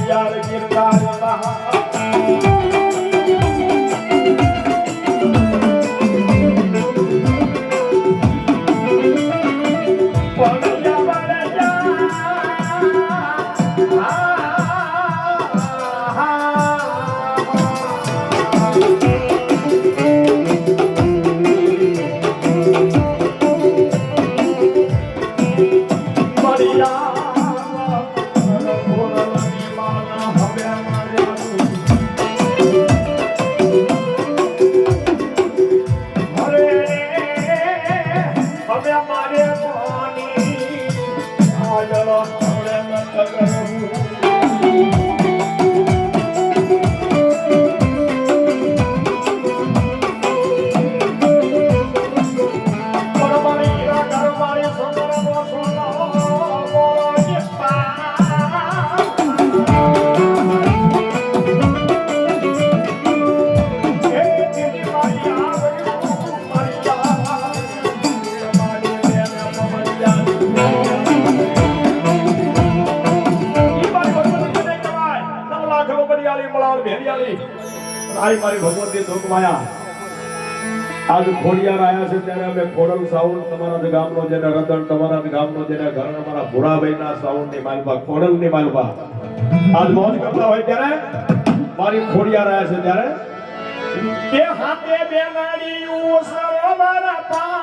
ખોડિયાર ગિરનાર મારી ભગવતી ધોકમાયા આજ ખોડિયાર આયા છે ત્યારે અમે ખોડલ સાઉન્ડ તમારા ગામનો જેને રતન તમારા ગામનો જેને ઘર અમારા ભુરાભાઈના સાઉન્ડ ની માલપા ખોડલ ની માલપા આજ મોજ કરતા હોય ત્યારે મારી ખોડિયાર આયા છે ત્યારે બે હાથે બે ગાડી સરોવર પા